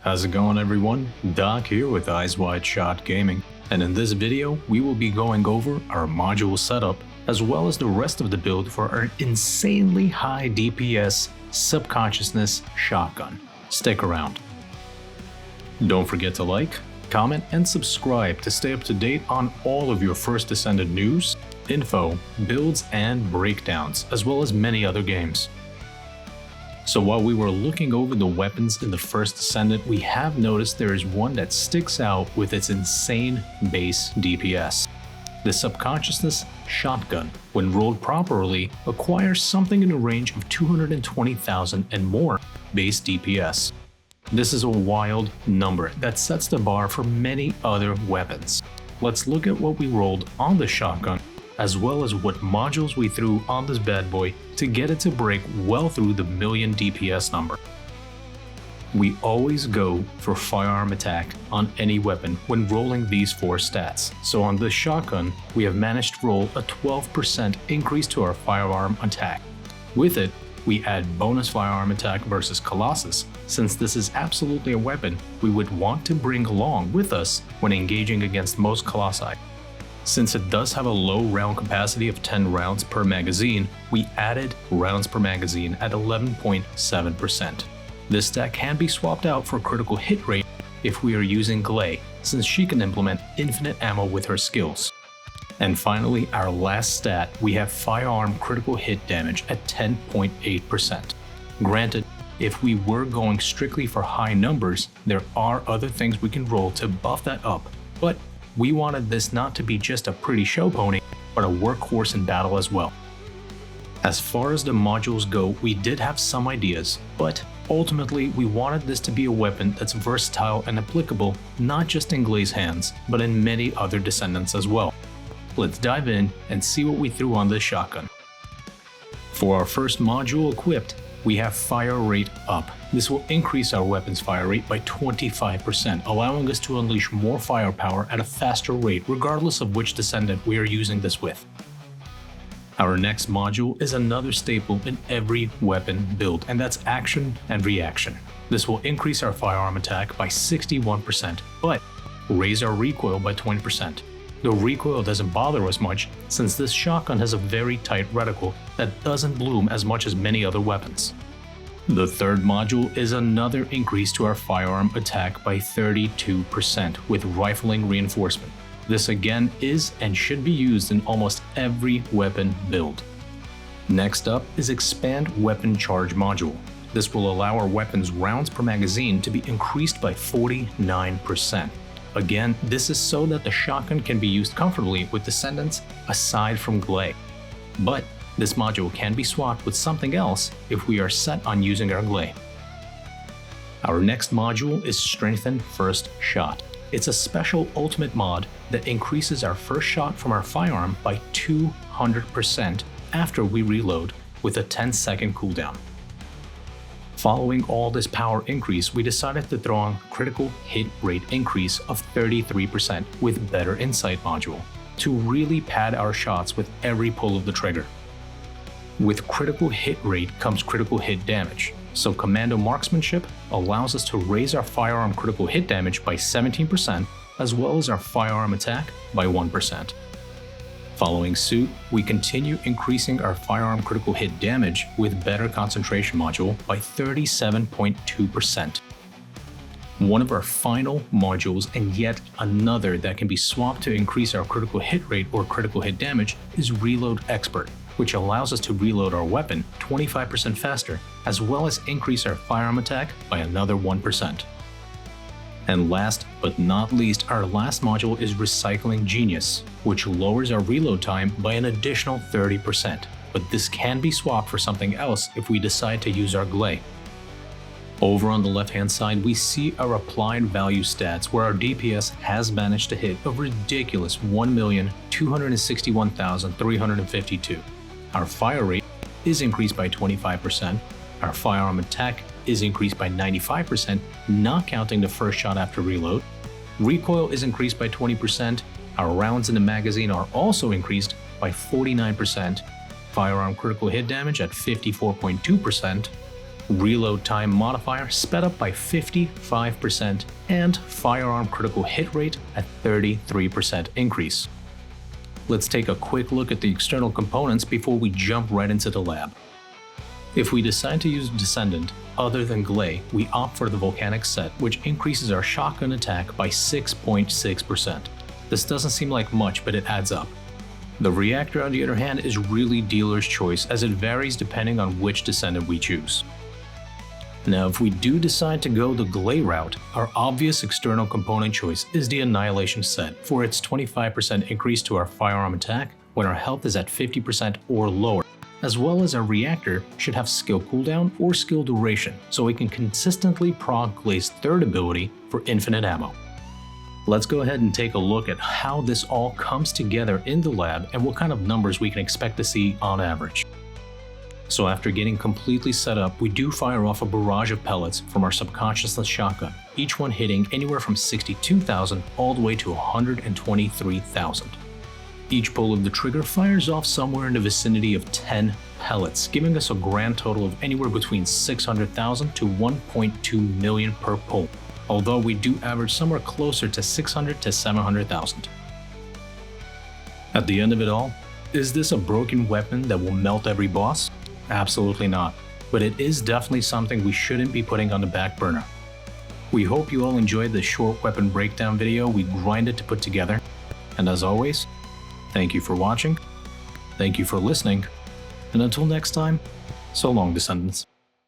How's it going, everyone? Doc here with Eyes Wide Shot Gaming, and in this video we will be going over our module setup as well as the rest of the build for our insanely high DPS Subconsciousness shotgun. Stick around. Don't forget to like, comment, and subscribe to stay up to date on all of your first Descendant news, info, builds, and breakdowns, as well as many other games. So while we were looking over the weapons in the first Descendant, we have noticed there is one that sticks out with its insane base DPS. The Subconsciousness shotgun, when rolled properly, acquires something in the range of 220,000 and more base DPS. This is a wild number that sets the bar for many other weapons. Let's look at what we rolled on the shotgun, as well as what modules we threw on this bad boy to get it to break well through the million DPS number. We always go for firearm attack on any weapon when rolling these four stats. So on this shotgun, we have managed to roll a 12% increase to our firearm attack. With it, we add bonus firearm attack versus Colossus, since this is absolutely a weapon we would want to bring along with us when engaging against most Colossi. Since it does have a low round capacity of 10 rounds per magazine, we added rounds per magazine at 11.7%. This stat can be swapped out for critical hit rate if we are using Glay, since she can implement infinite ammo with her skills. And finally, our last stat, we have firearm critical hit damage at 10.8%. Granted, if we were going strictly for high numbers, there are other things we can roll to buff that up, but we wanted this not to be just a pretty show pony, but a workhorse in battle as well. As far as the modules go, we did have some ideas, but ultimately we wanted this to be a weapon that's versatile and applicable not just in Glay's hands, but in many other Descendants as well. Let's dive in and see what we threw on this shotgun. For our first module equipped, we have fire rate up. This will increase our weapon's fire rate by 25%, allowing us to unleash more firepower at a faster rate regardless of which Descendant we are using this with. Our next module is another staple in every weapon build, and that's action and reaction. This will increase our firearm attack by 61%, but raise our recoil by 20%. The recoil doesn't bother us much since this shotgun has a very tight reticle that doesn't bloom as much as many other weapons. The third module is another increase to our firearm attack by 32% with rifling reinforcement. This again is and should be used in almost every weapon build. Next up is expand weapon charge module. This will allow our weapon's rounds per magazine to be increased by 49%. Again, this is so that the shotgun can be used comfortably with Descendants aside from Glay. But this module can be swapped with something else if we are set on using our Glay. Our next module is Strengthen First Shot. It's a special ultimate mod that increases our first shot from our firearm by 200% after we reload with a 10-second cooldown. Following all this power increase, we decided to throw on critical hit rate increase of 33% with Better Insight module to really pad our shots with every pull of the trigger. With critical hit rate comes critical hit damage, so Commando Marksmanship allows us to raise our firearm critical hit damage by 17% as well as our firearm attack by 1%. Following suit, we continue increasing our firearm critical hit damage with Better Concentration module by 37.2%. One of our final modules, and yet another that can be swapped to increase our critical hit rate or critical hit damage, is Reload Expert, which allows us to reload our weapon 25% faster, as well as increase our firearm attack by another 1%. And last but not least, our last module is Recycling Genius, which lowers our reload time by an additional 30%, but this can be swapped for something else if we decide to use our Glay. Over on the left hand side, we see our applied value stats where our DPS has managed to hit a ridiculous 1,261,352. Our fire rate is increased by 25%, our firearm attack is increased by 95%, not counting the first shot after reload. Recoil is increased by 20%, our rounds in the magazine are also increased by 49%, firearm critical hit damage at 54.2%, reload time modifier sped up by 55%, and firearm critical hit rate at 33% increase. Let's take a quick look at the external components before we jump right into the lab. If we decide to use Descendant other than Glay, we opt for the Volcanic set, which increases our shotgun attack by 6.6%. This doesn't seem like much, but it adds up. The Reactor, on the other hand, is really dealer's choice as it varies depending on which Descendant we choose. Now, if we do decide to go the Glay route, our obvious external component choice is the Annihilation set for its 25% increase to our firearm attack when our health is at 50% or lower, as well as our Reactor should have skill cooldown or skill duration, so we can consistently proc Glay's third ability for infinite ammo. Let's go ahead and take a look at how this all comes together in the lab and what kind of numbers we can expect to see on average. So after getting completely set up, we do fire off a barrage of pellets from our Subconsciousness shotgun, each one hitting anywhere from 62,000 all the way to 123,000. Each pull of the trigger fires off somewhere in the vicinity of 10 pellets, giving us a grand total of anywhere between 600,000 to 1.2 million per pull, although we do average somewhere closer to 600 to 700,000. At the end of it all, is this a broken weapon that will melt every boss? Absolutely not, but it is definitely something we shouldn't be putting on the back burner. We hope you all enjoyed this short weapon breakdown video we grinded to put together, and as always, thank you for watching, thank you for listening, and until next time, so long, Descendants.